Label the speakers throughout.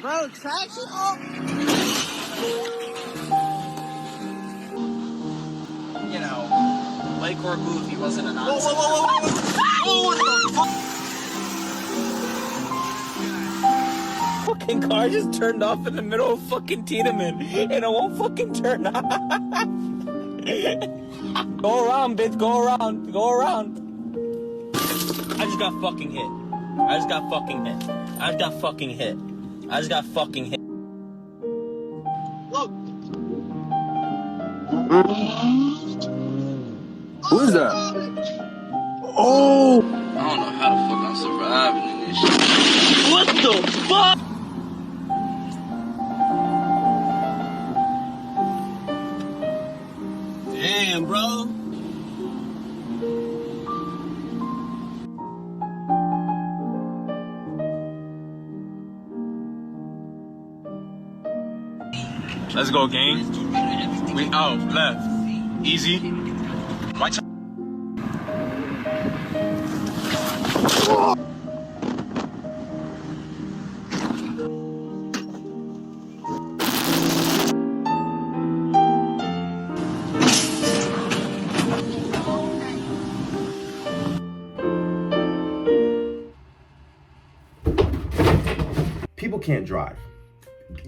Speaker 1: Bro, traction? Oh!
Speaker 2: You know, like or goofy wasn't an option.
Speaker 1: Whoa, what the fuck?
Speaker 3: Fucking car just turned off in the middle of fucking Tiedemann and it won't fucking turn off. Go around, bitch, go around, go around. I just got fucking hit. I just got fucking hit. I just got fucking hit. I just got fucking hit.
Speaker 1: Look.
Speaker 4: Who is that? Oh!
Speaker 2: I don't know how the fuck I'm surviving in this shit.
Speaker 3: What the fuck?
Speaker 1: Damn, bro.
Speaker 4: Let's go, gang. We out, left. Easy. Watch out.
Speaker 5: People can't drive.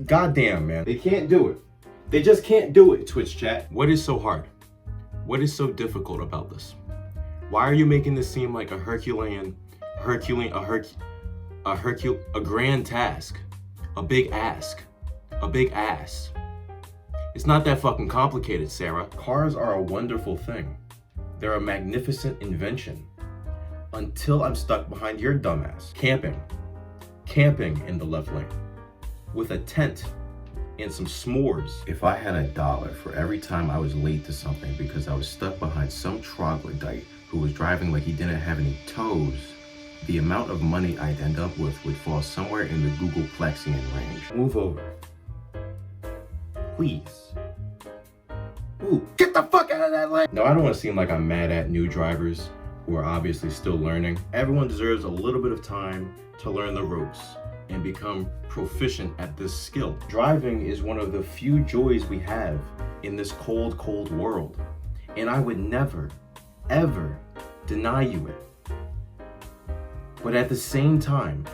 Speaker 5: Goddamn, man. They can't do it. They just can't do it, Twitch chat. What is so hard? What is so difficult about this? Why are you making this seem like a grand task? A big ask. A big ass. It's not that fucking complicated, Sarah. Cars are a wonderful thing. They're a magnificent invention. Until I'm stuck behind your dumbass. Camping in the left lane. With a tent and some s'mores. If I had $1 for every time I was late to something because I was stuck behind some troglodyte who was driving like he didn't have any toes, the amount of money I'd end up with would fall somewhere in the Googleplexian range. Move over. Please. Ooh, get the fuck out of that lane! No, I don't want to seem like I'm mad at new drivers who are obviously still learning. Everyone deserves a little bit of time to learn the ropes and become proficient at this skill. Driving is one of the few joys we have in this cold, cold world. And I would never, ever deny you it. But at the same time,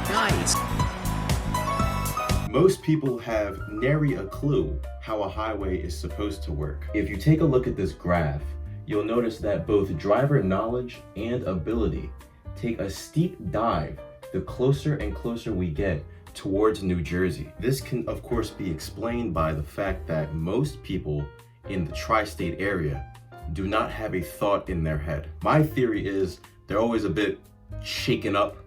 Speaker 3: Nice.
Speaker 5: most people have nary a clue how a highway is supposed to work. If you take a look at this graph, you'll notice that both driver knowledge and ability take a steep dive the closer and closer we get towards New Jersey. This can of course be explained by the fact that most people in the tri-state area do not have a thought in their head. My theory is they're always a bit shaken up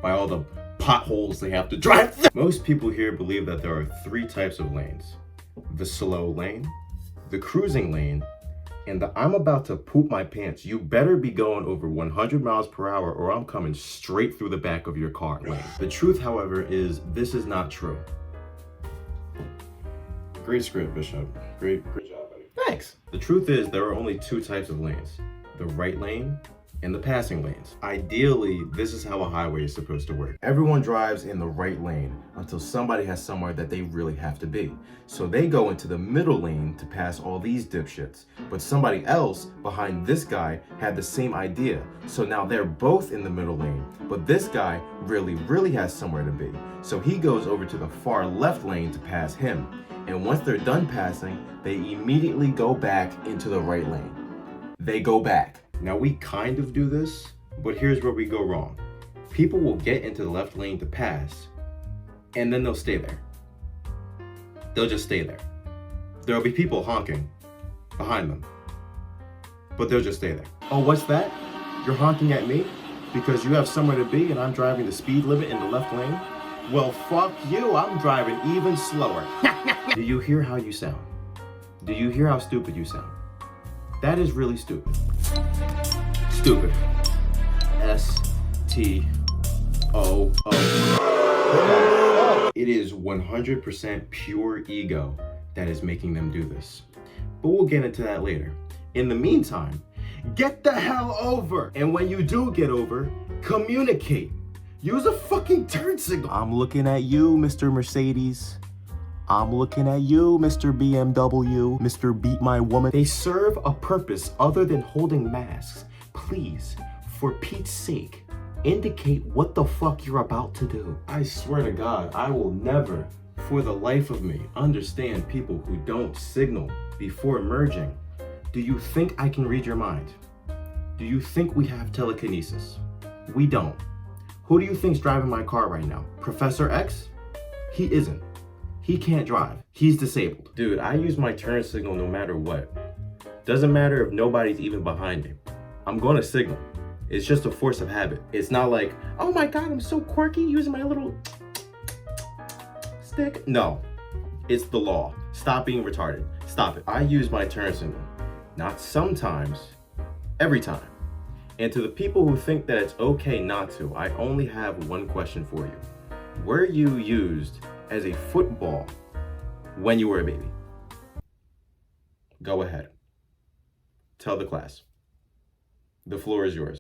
Speaker 5: by all the potholes they have to drive through. Most people here believe that there are 3 types of lanes: the slow lane, the cruising lane, and the I'm about to poop my pants, you better be going over 100 miles per hour or I'm coming straight through the back of your car lane. The truth, however, is this is not true. Great script, Bishop. Great job, buddy. Thanks. The truth is there are only 2 types of lanes: the right lane and the passing lanes. Ideally, this is how a highway is supposed to work. Everyone drives in the right lane until somebody has somewhere that they really have to be. So they go into the middle lane to pass all these dipshits. But somebody else behind this guy had the same idea. So now they're both in the middle lane, but this guy really has somewhere to be. So he goes over to the far left lane to pass him. And once they're done passing, they immediately go back into the right lane. They go back. Now we kind of do this, but here's where we go wrong. People will get into the left lane to pass, and then they'll stay there. They'll just stay there. There'll be people honking behind them, but they'll just stay there. Oh, what's that? You're honking at me because you have somewhere to be and I'm driving the speed limit in the left lane? Well, fuck you, I'm driving even slower. Do you hear how you sound? Do you hear how stupid you sound? That is really stupid. Stupid. S-T-O-O. It is 100% pure ego that is making them do this. But we'll get into that later. In the meantime, get the hell over. And when you do get over, communicate. Use a fucking turn signal. I'm looking at you, Mr. Mercedes. I'm looking at you, Mr. BMW, Mr. Beat My Woman. They serve a purpose other than holding masks. Please, for Pete's sake, indicate what the fuck you're about to do. I swear to God, I will never, for the life of me, understand people who don't signal before merging. Do you think I can read your mind? Do you think we have telekinesis? We don't. Who do you think's driving my car right now? Professor X? He isn't. He can't drive. He's disabled. Dude, I use my turn signal no matter what. Doesn't matter if nobody's even behind me. I'm gonna signal. It's just a force of habit. It's not like, oh my God, I'm so quirky using my little stick. No, it's the law. Stop being retarded. Stop it. I use my turn signal. Not sometimes, every time. And to the people who think that it's okay not to, I only have one question for you. Were you used as a football when you were a baby? Go ahead. Tell the class. The floor is yours.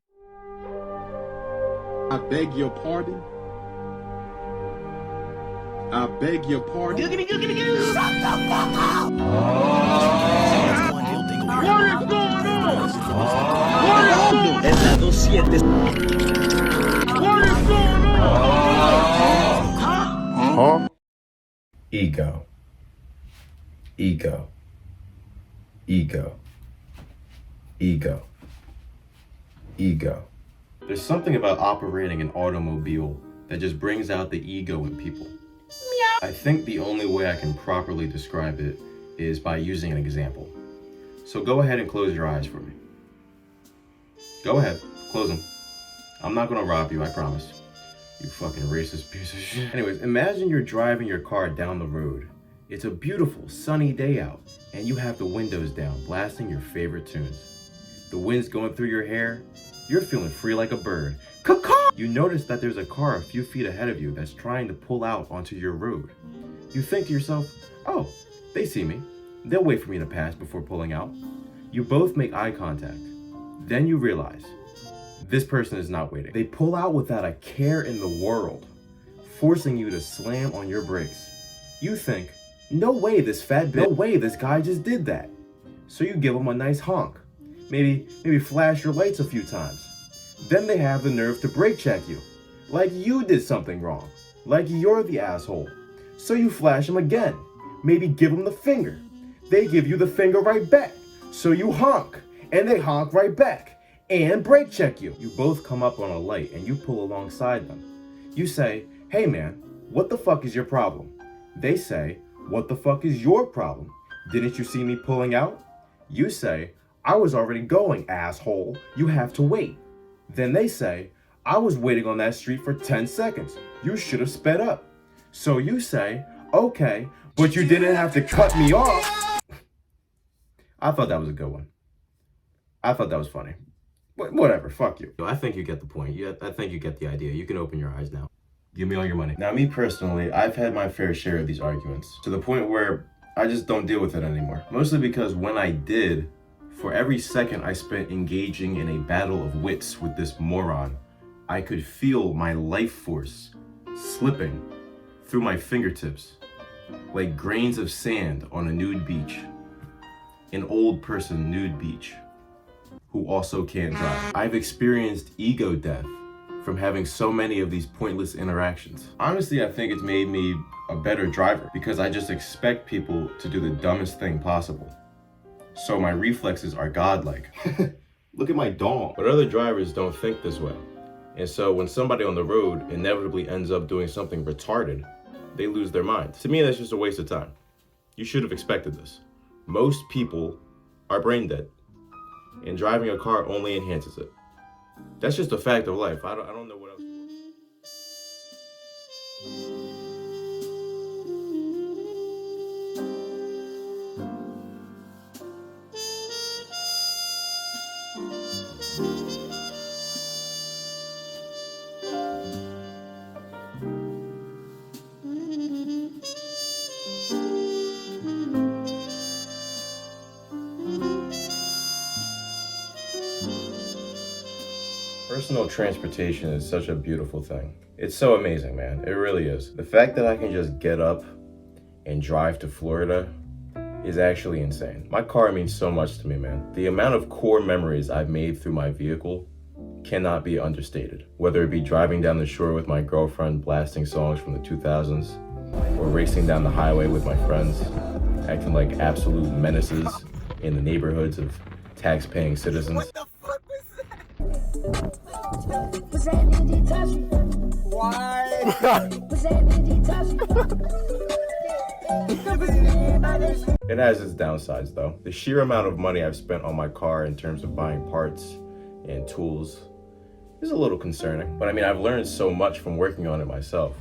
Speaker 6: I beg your pardon. I beg your pardon.
Speaker 1: Shut the fuck up!
Speaker 6: What is going on? What is going on?
Speaker 5: Ego. Ego. Ego. Ego. Ego. There's something about operating an automobile that just brings out the ego in people. I think the only way I can properly describe it is by using an example. So go ahead and close your eyes for me. Go ahead, close them. I'm not gonna rob you, I promise. You fucking racist piece of shit. Anyways, imagine you're driving your car down the road. It's a beautiful sunny day out, and you have the windows down, blasting your favorite tunes. The wind's going through your hair. You're feeling free like a bird. Caw-caw! You notice that there's a car a few feet ahead of you that's trying to pull out onto your road. You think to yourself, oh, they see me. They'll wait for me to pass before pulling out. You both make eye contact. Then you realize, this person is not waiting. They pull out without a care in the world, forcing you to slam on your brakes. You think, no way this guy just did that. So you give him a nice honk. Maybe flash your lights a few times. Then they have the nerve to brake check you. Like you did something wrong. Like you're the asshole. So you flash them again. Maybe give them the finger. They give you the finger right back. So you honk. And they honk right back. And brake check you. You both come up on a light and you pull alongside them. You say, hey man, what the fuck is your problem? They say, what the fuck is your problem? Didn't you see me pulling out? You say, I was already going, asshole. You have to wait. Then they say, I was waiting on that street for 10 seconds. You should have sped up. So you say, okay, but you didn't have to cut me off. I thought that was a good one. I thought that was funny. Whatever, fuck you. I think you get the point. I think you get the idea. You can open your eyes now. Give me all your money. Now, me personally, I've had my fair share of these arguments to the point where I just don't deal with it anymore. Mostly because when I did, for every second I spent engaging in a battle of wits with this moron, I could feel my life force slipping through my fingertips like grains of sand on a nude beach. An old person nude beach who also can't drive. I've experienced ego death from having so many of these pointless interactions. Honestly, I think it's made me a better driver because I just expect people to do the dumbest thing possible. So my reflexes are godlike. Look at my dong. But other drivers don't think this way. And so when somebody on the road inevitably ends up doing something retarded, they lose their minds. To me, that's just a waste of time. You should have expected this. Most people are brain dead, and driving a car only enhances it. That's just a fact of life. I don't know what else. Personal transportation is such a beautiful thing. It's so amazing, man. It really is. The fact that I can just get up and drive to Florida is actually insane. My car means so much to me, man. The amount of core memories I've made through my vehicle cannot be understated. Whether it be driving down the shore with my girlfriend blasting songs from the 2000s, or racing down the highway with my friends, acting like absolute menaces in the neighborhoods of tax-paying citizens.
Speaker 1: What the fuck was that? Why?
Speaker 5: It has its downsides though. The sheer amount of money I've spent on my car in terms of buying parts and tools is a little concerning. But I mean, I've learned so much from working on it myself.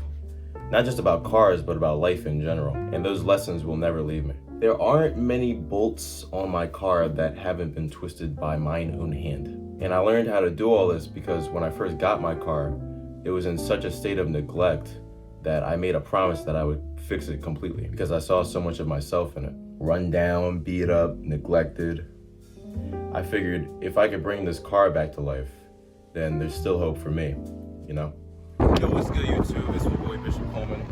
Speaker 5: Not just about cars, but about life in general. And those lessons will never leave me. There aren't many bolts on my car that haven't been twisted by mine own hand. And I learned how to do all this because when I first got my car, it was in such a state of neglect that I made a promise that I would fix it completely because I saw so much of myself in it. Run down, beat up, neglected. I figured if I could bring this car back to life, then there's still hope for me, you know? Yo, what's good, YouTube? It's my boy Bishop Coleman.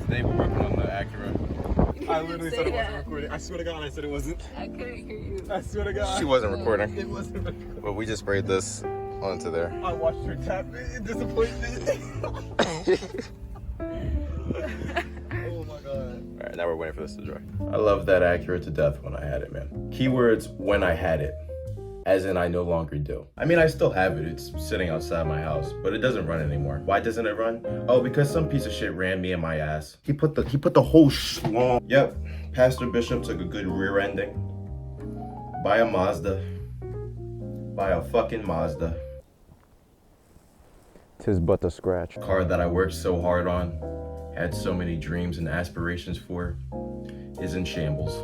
Speaker 5: Today we're working on the Acura.
Speaker 6: I literally said it wasn't recording. I swear to God, I said it wasn't.
Speaker 7: I couldn't hear you.
Speaker 6: I swear to God.
Speaker 5: She wasn't recording.
Speaker 6: It wasn't recording.
Speaker 5: But we just sprayed this onto there.
Speaker 6: I watched her tap it. Disappointment. Oh my God.
Speaker 5: Alright, now we're waiting for this to dry. I love that Acura to death when I had it, man. Keywords, when I had it. As in, I no longer do. I mean, I still have it. It's sitting outside my house, but it doesn't run anymore. Why doesn't it run? Oh, because some piece of shit ran me in my ass. He put the whole schlong. Yep, Pastor Bishop took a good rear ending. By a Mazda. By a fucking Mazda. 'Tis but a scratch. Car that I worked so hard on, had so many dreams and aspirations for, is in shambles.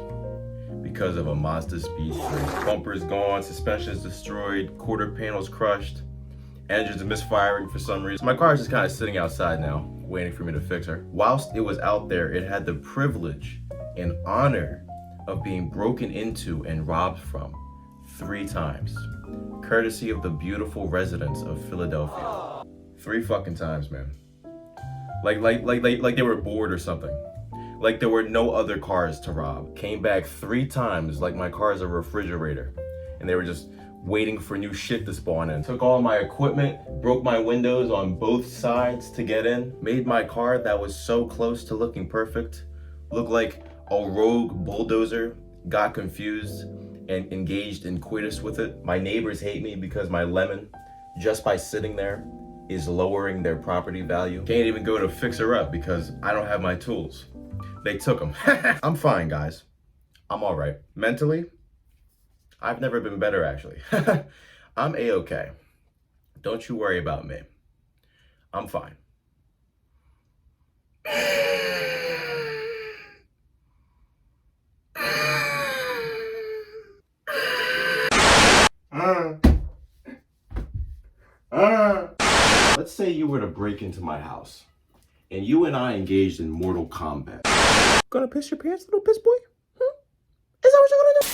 Speaker 5: Because of a Mazda Speedster. Bumpers gone, suspensions destroyed, quarter panels crushed, engines misfiring for some reason. My car is just kind of sitting outside now, waiting for me to fix her. Whilst it was out there, it had the privilege and honor of being broken into and robbed from 3 times, courtesy of the beautiful residents of Philadelphia. 3 fucking times, man. Like they were bored or something. Like there were no other cars to rob. Came back 3 times like my car is a refrigerator. And they were just waiting for new shit to spawn in. Took all my equipment, broke my windows on both sides to get in. Made my car that was so close to looking perfect look like a rogue bulldozer got confused and engaged in coitus with it. My neighbors hate me because my lemon, just by sitting there, is lowering their property value. Can't even go to fix her up because I don't have my tools. They took them. I'm fine, guys. I'm all right. Mentally, I've never been better, actually. I'm A-okay. Don't you worry about me. I'm fine. Let's say you were to break into my house and you and I engaged in mortal combat. Gonna piss your pants, little piss boy? Is that what you're gonna do?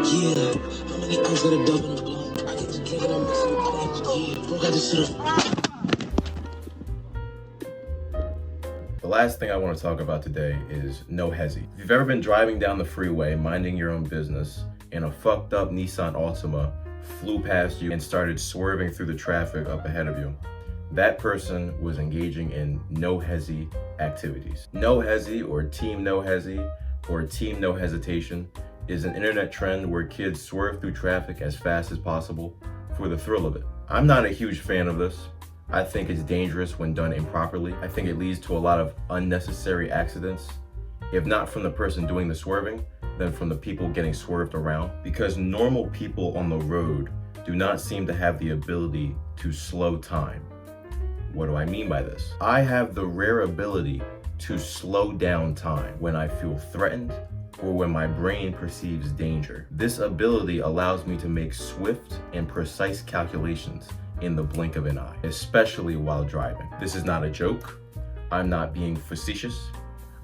Speaker 8: Yeah, how many hours of the dope in the blunt? I get to kicking on myself. Yeah, bro, got this shit up.
Speaker 5: The last thing I want to talk about today is no hezzy. If you've ever been driving down the freeway, minding your own business, and a fucked up Nissan Altima flew past you and started swerving through the traffic up ahead of you, that person was engaging in no hezzy activities. No hezzy or team no hezzy or team no hesitation is an internet trend where kids swerve through traffic as fast as possible for the thrill of it. I'm not a huge fan of this. I think it's dangerous when done improperly. I think it leads to a lot of unnecessary accidents, if not from the person doing the swerving, then from the people getting swerved around. Because normal people on the road do not seem to have the ability to slow time. What do I mean by this? I have the rare ability to slow down time when I feel threatened or when my brain perceives danger. This ability allows me to make swift and precise calculations in the blink of an eye, especially while driving. This is not a joke. I'm not being facetious.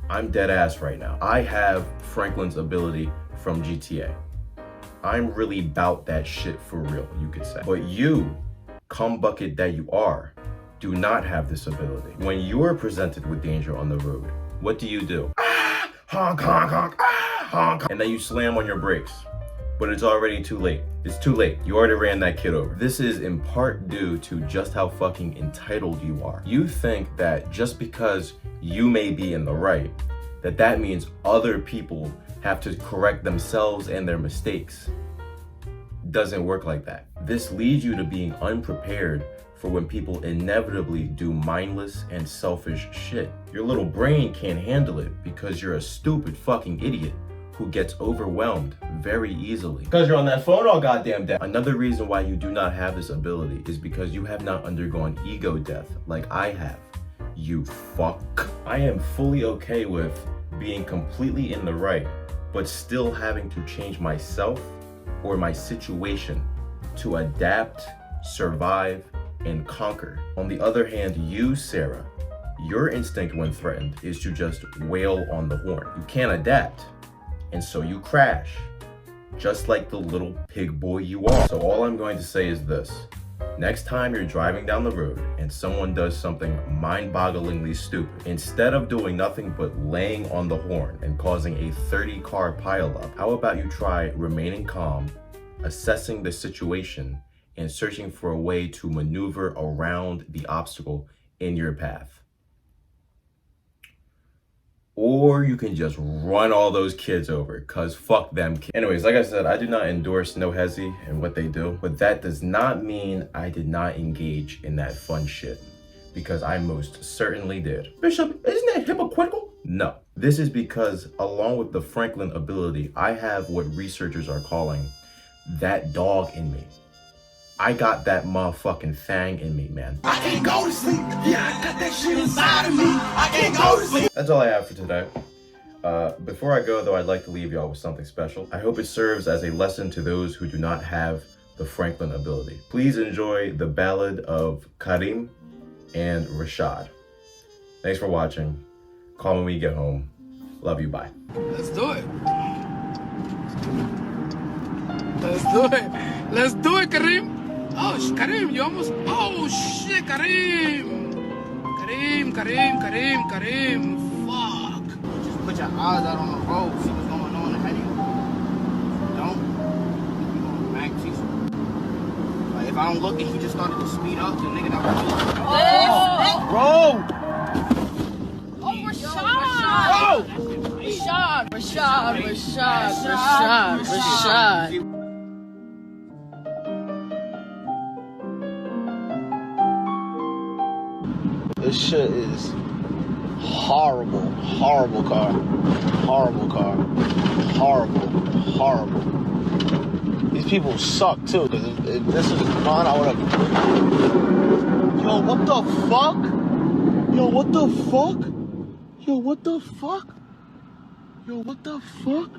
Speaker 5: I'm dead ass right now. I have Franklin's ability from GTA. I'm really bout that shit for real, you could say. But you, cum bucket that you are, do not have this ability. When you're presented with danger on the road, what do? Ah, honk, honk, honk, ah, honk. And then you slam on your brakes. But it's already too late. It's too late. You already ran that kid over. This is in part due to just how fucking entitled you are. You think that just because you may be in the right, that means other people have to correct themselves and their mistakes. Doesn't work like that. This leads you to being unprepared for when people inevitably do mindless and selfish shit. Your little brain can't handle it because you're a stupid fucking idiot who gets overwhelmed very easily. Because you're on that phone all goddamn day. Another reason why you do not have this ability is because you have not undergone ego death like I have. You fuck. I am fully okay with being completely in the right, but still having to change myself or my situation to adapt, survive, and conquer. On the other hand, you, Sarah, your instinct when threatened is to just wail on the horn. You can't adapt, and so you crash, just like the little pig boy you are. So all I'm going to say is this. Next time you're driving down the road and someone does something mind-bogglingly stupid, instead of doing nothing but laying on the horn and causing a 30-car pileup, how about you try remaining calm, assessing the situation, and searching for a way to maneuver around the obstacle in your path? Or you can just run all those kids over, cause fuck them kids. Anyways, like I said, I do not endorse No Hezi and what they do, but that does not mean I did not engage in that fun shit, because I most certainly did. Bishop, isn't that hypocritical? No, this is because along with the Franklin ability, I have what researchers are calling that dog in me. I got that motherfucking thang in me, man. I can't go to sleep. Yeah, I got that shit inside of me. I can't go to sleep. That's all I have for today. Before I go, though, I'd like to leave y'all with something special. I hope it serves as a lesson to those who do not have the Franklin ability. Please enjoy the ballad of Karim and Rashad. Thanks for watching. Call me when you get home. Love you, bye.
Speaker 8: Let's do it. Let's do it. Let's do it, Karim. Oh, Karim, you almost... Oh, shit, Karim. Karim. Fuck. Just put your eyes out on the road. See what's going on ahead of you. Don't. You're going back, Jesus. Like, if I don't look and he just started to speed up, the nigga that was...
Speaker 1: Oh, Rashad.
Speaker 7: This shit is horrible car. Horrible. These people suck too, because if this was mine, I would have... Yo, what the fuck? Yo, what the fuck?